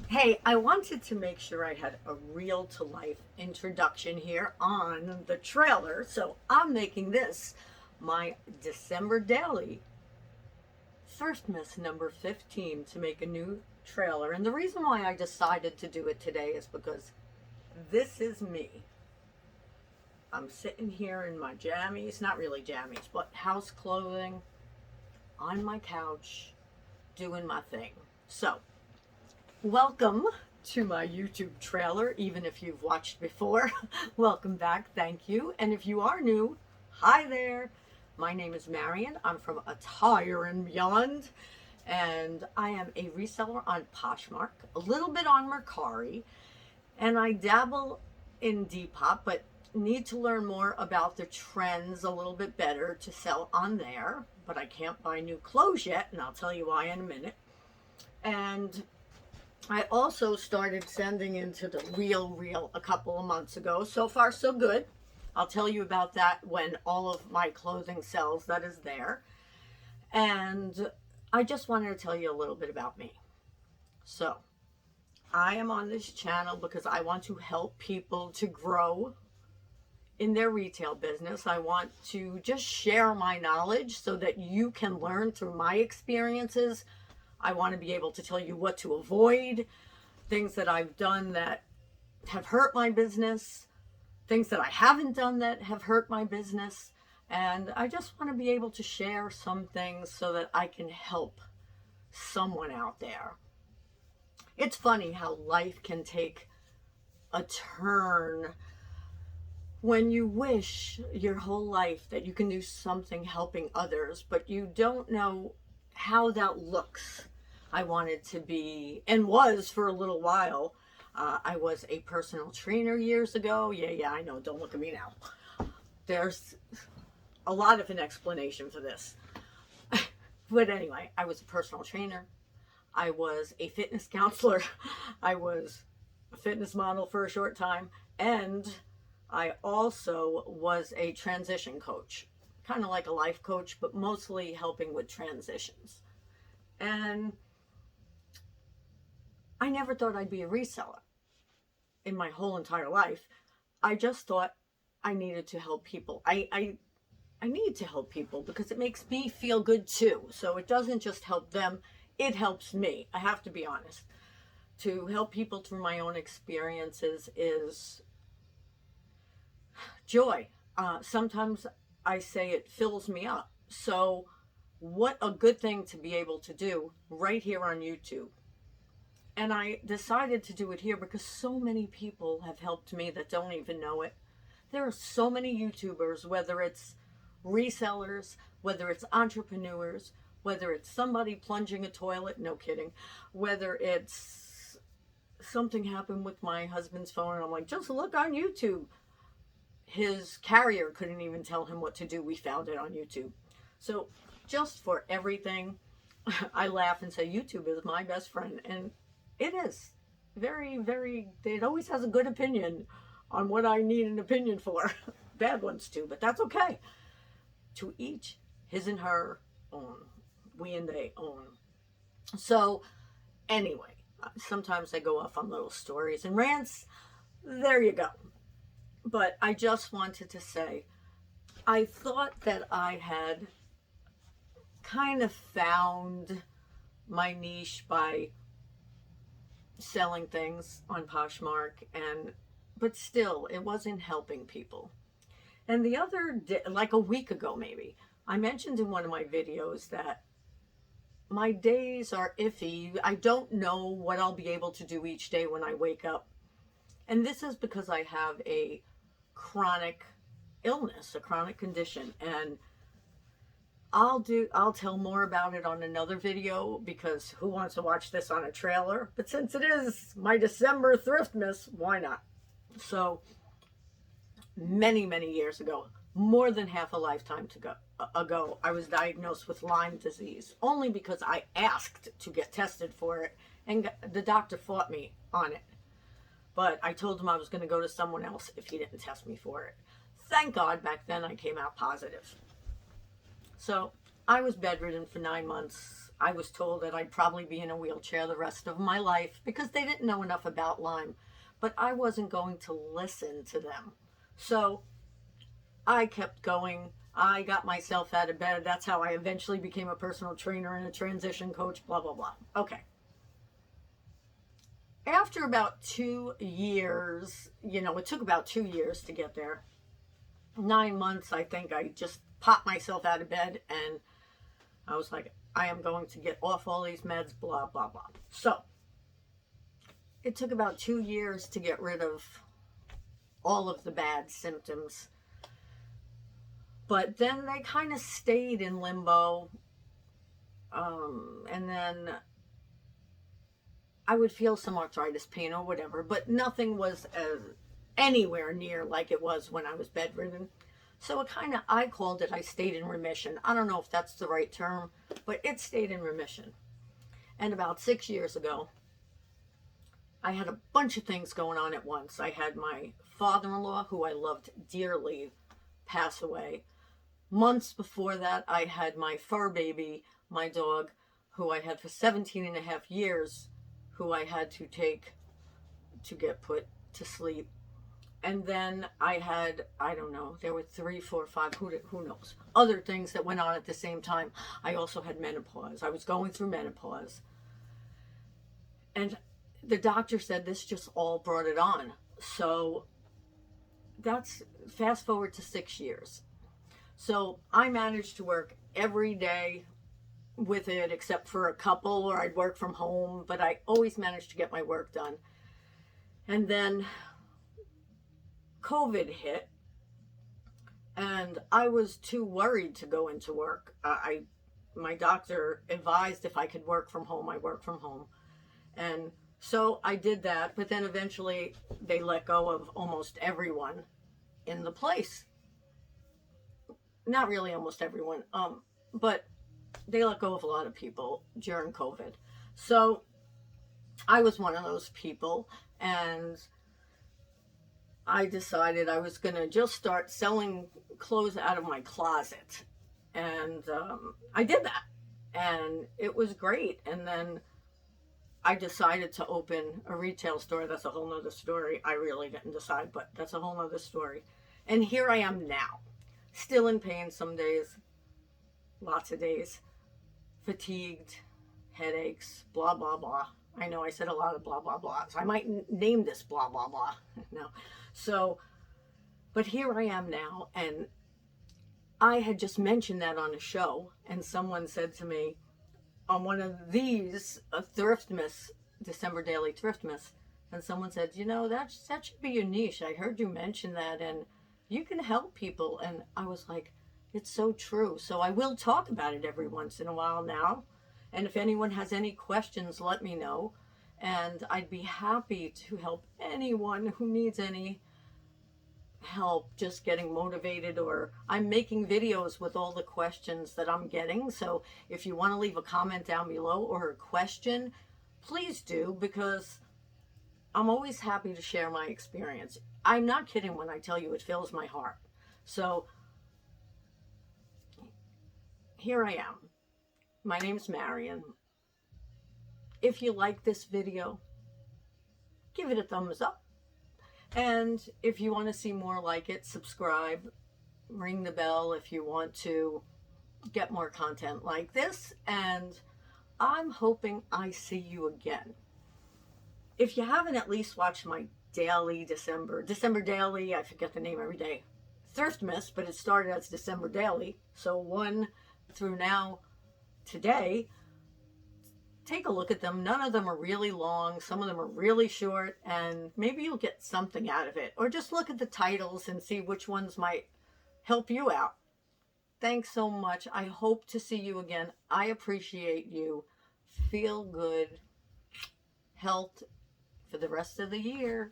Hey, I wanted to make sure I had a real to life introduction here on the trailer, so I'm making this my December daily, Thriftmas number 15, to make a new trailer. And the reason why I decided to do it today is because this is me. I'm sitting here in my jammies, not really jammies, but house clothing, on my couch, doing my thing. So, welcome to my YouTube trailer, even if you've watched before. Welcome back, thank you. And if you are new, hi there. My name is Marion. I'm from Attire and Beyond, and I am a reseller on Poshmark, a little bit on Mercari, and I dabble in Depop, but need to learn more about the trends a little bit better to sell on there. But I can't buy new clothes yet, and I'll tell you why in a minute. And I also started sending into the Real a couple of months ago. So far, so good. I'll tell you about that when all of my clothing sells that is there. And I just wanted to tell you a little bit about me. So, I am on this channel because I want to help people to grow in their retail business. I want to just share my knowledge so that you can learn through my experiences. I want to be able to tell you what to avoid, things that I've done that have hurt my business, things that I haven't done that have hurt my business. And I just want to be able to share some things so that I can help someone out there. It's funny how life can take a turn when you wish your whole life that you can do something helping others, but you don't know how that looks. I wanted to be, and was for a little while. I was a personal trainer years ago. Yeah, I know. Don't look at me now. There's a lot of an explanation for this. But anyway, I was a personal trainer. I was a fitness counselor. I was a fitness model for a short time. And I also was a transition coach, kind of like a life coach, but mostly helping with transitions. And I never thought I'd be a reseller in my whole entire life. I just thought I needed to help people. I need to help people because it makes me feel good too. So it doesn't just help them, it helps me. I have to be honest. To help people through my own experiences is joy. Sometimes I say it fills me up. So, what a good thing to be able to do right here on YouTube. And I decided to do it here because so many people have helped me that don't even know it. There are so many YouTubers, whether it's resellers, whether it's entrepreneurs, whether it's somebody plunging a toilet, no kidding, whether it's something happened with my husband's phone and I'm like, just look on YouTube. His carrier couldn't even tell him what to do. We found it on YouTube. So just for everything, I laugh and say YouTube is my best friend. And it is very, it always has a good opinion on what I need an opinion for. Bad ones too, but that's okay. To each his and her own. We and they own. So anyway, sometimes I go off on little stories and rants. There you go. But I just wanted to say, I thought that I had kind of found my niche by selling things on Poshmark, but still it wasn't helping people. And the other day, like a week ago maybe, I mentioned in one of my videos that my days are iffy. I don't know what I'll be able to do each day when I wake up. And this is because I have a chronic illness, a chronic condition, and I'll tell more about it on another video because who wants to watch this on a trailer? But since it is my December Thriftmas, why not? So many years ago, more than half a lifetime ago, I was diagnosed with Lyme disease only because I asked to get tested for it, and the doctor fought me on it. But I told him I was going to go to someone else if he didn't test me for it. Thank God back then I came out positive. So I was bedridden for 9 months. I was told that I'd probably be in a wheelchair the rest of my life because they didn't know enough about Lyme. But I wasn't going to listen to them. So I kept going. I got myself out of bed. That's how I eventually became a personal trainer and a transition coach, blah, blah, blah. Okay. After about 2 years, it took about 2 years to get there. 9 months, I think I just popped myself out of bed and I was like, I am going to get off all these meds, blah, blah, blah. So it took about 2 years to get rid of all of the bad symptoms. But then they kind of stayed in limbo. And then I would feel some arthritis pain or whatever, but nothing was anywhere near like it was when I was bedridden. So I called it, I stayed in remission. I don't know if that's the right term, but it stayed in remission. And about 6 years ago, I had a bunch of things going on at once. I had my father-in-law, who I loved dearly, pass away. Months before that, I had my fur baby, my dog, who I had for 17 and a half years, who I had to take to get put to sleep. And then I had, I don't know, there were 3, 4, 5, who knows, other things that went on at the same time. I also had menopause. I was going through menopause. And the doctor said this just all brought it on. So that's fast forward to 6 years. So I managed to work every day with it, except for a couple where I'd work from home, but I always managed to get my work done. And then COVID hit, and I was too worried to go into work. My doctor advised if I could work from home, I work from home. And so I did that, but then eventually they let go of almost everyone in the place. Not really almost everyone, but they let go of a lot of people during COVID. So I was one of those people, and I decided I was going to just start selling clothes out of my closet. And I did that. And it was great. And then I decided to open a retail store. That's a whole nother story. I really didn't decide, but that's a whole nother story. And here I am now. Still in pain some days. Lots of days. Fatigued. Headaches. Blah, blah, blah. I know I said a lot of blah, blah, blah. So I might name this blah, blah, blah. No. So, but here I am now, and I had just mentioned that on a show, and someone said to me on one of these Thriftmas, December Daily Thriftmas, and someone said, that should be your niche. I heard you mention that, and you can help people. And I was like, it's so true. So I will talk about it every once in a while now. And if anyone has any questions, let me know. And I'd be happy to help anyone who needs any help just getting motivated, or I'm making videos with all the questions that I'm getting. So if you want to leave a comment down below or a question, please do, because I'm always happy to share my experience. I'm not kidding when I tell you it fills my heart. So here I am. My name's Marion. If you like this video, give it a thumbs up. And if you want to see more like it, subscribe, ring the bell if you want to get more content like this. And I'm hoping I see you again. If you haven't at least watched my daily December Daily, I forget the name every day, Thriftmas, but it started as December Daily. So 1 through now, today, take a look at them. None of them are really long. Some of them are really short, and maybe you'll get something out of it. Or just look at the titles and see which ones might help you out. Thanks so much. I hope to see you again. I appreciate you. Feel good. Health for the rest of the year.